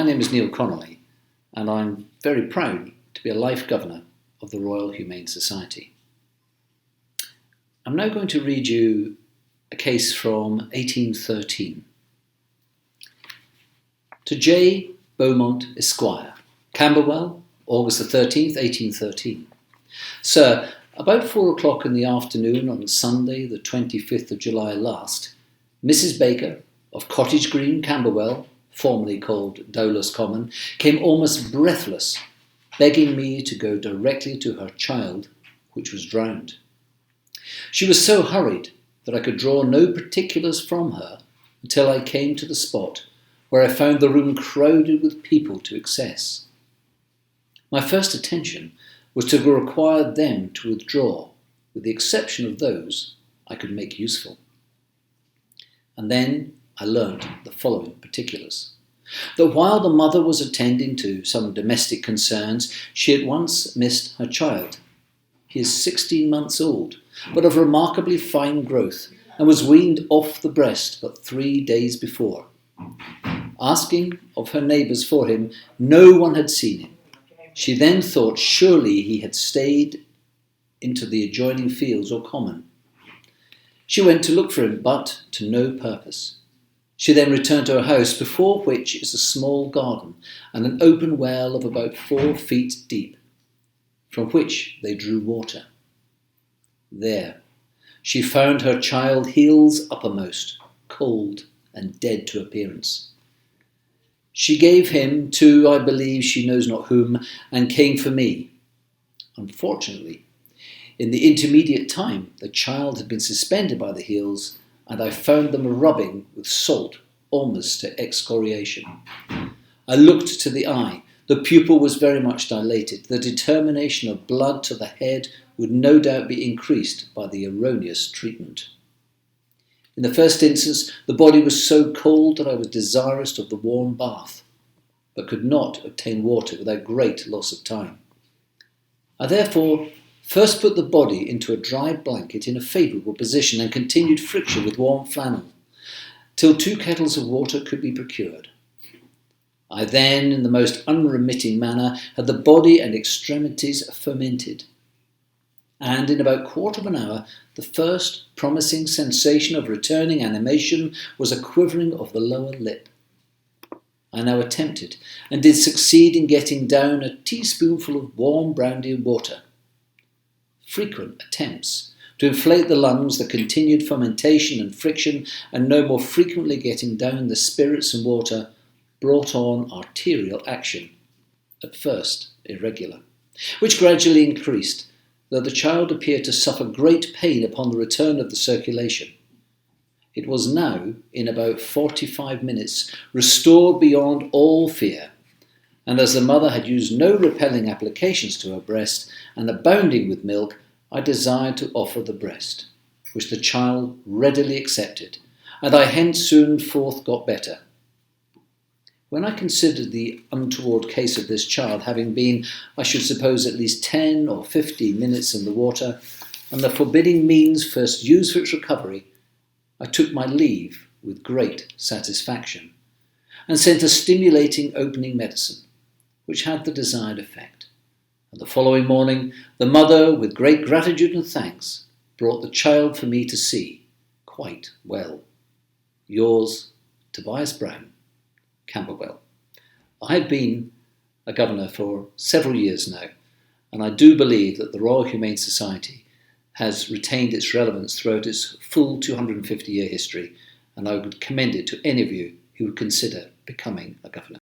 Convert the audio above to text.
My name is Neil Connolly, and I'm very proud to be a Life Governor of the Royal Humane Society. I'm now going to read you a case from 1813. To J. Beaumont, Esquire, Camberwell, August the 13th, 1813. Sir, about 4 o'clock in the afternoon on Sunday, the 25th of July last, Mrs. Baker of Cottage Green, Camberwell, formerly called Dowlas Common, came almost breathless, begging me to go directly to her child, which was drowned. She was so hurried that I could draw no particulars from her until I came to the spot where I found the room crowded with people to excess. My first attention was to require them to withdraw, with the exception of those I could make useful. And then I learnt the following particulars. That while the mother was attending to some domestic concerns, she at once missed her child. He is 16 months old, but of remarkably fine growth, and was weaned off the breast but 3 days before. Asking of her neighbours for him, no one had seen him. She then thought surely he had stayed into the adjoining fields or common. She went to look for him, but to no purpose. She then returned to her house, before which is a small garden and an open well of about 4 feet deep, from which they drew water. There she found her child heels uppermost, cold and dead to appearance. She gave him to, I believe, she knows not whom, and came for me. Unfortunately, in the intermediate time, the child had been suspended by the heels, and I found them rubbing with salt almost to excoriation. I looked to the eye. The pupil was very much dilated. The determination of blood to the head would no doubt be increased by the erroneous treatment. In the first instance, the body was so cold that I was desirous of the warm bath, but could not obtain water without great loss of time. I therefore first put the body into a dry blanket in a favourable position and continued friction with warm flannel, till 2 kettles of water could be procured. I then, in the most unremitting manner, had the body and extremities fermented, and in about 1/4 of an hour the first promising sensation of returning animation was a quivering of the lower lip. I now attempted, and did succeed in getting down a teaspoonful of warm brandy and water. Frequent attempts to inflate the lungs, the continued fermentation and friction, and no more frequently getting down the spirits and water, brought on arterial action, at first irregular, which gradually increased, though the child appeared to suffer great pain upon the return of the circulation. It was now, in about 45 minutes, restored beyond all fear, and as the mother had used no repelling applications to her breast, and abounding with milk, I desired to offer the breast, which the child readily accepted, and I hence soon forth got better. When I considered the untoward case of this child, having been, I should suppose, at least 10 or 15 minutes in the water, and the forbidding means first used for its recovery, I took my leave with great satisfaction, and sent a stimulating opening medicine, which had the desired effect. And the following morning, the mother, with great gratitude and thanks, brought the child for me to see, quite well. Yours, Tobias Brown, Camberwell. I have been a governor for several years now, and I do believe that the Royal Humane Society has retained its relevance throughout its full 250-year history, and I would commend it to any of you who would consider becoming a governor.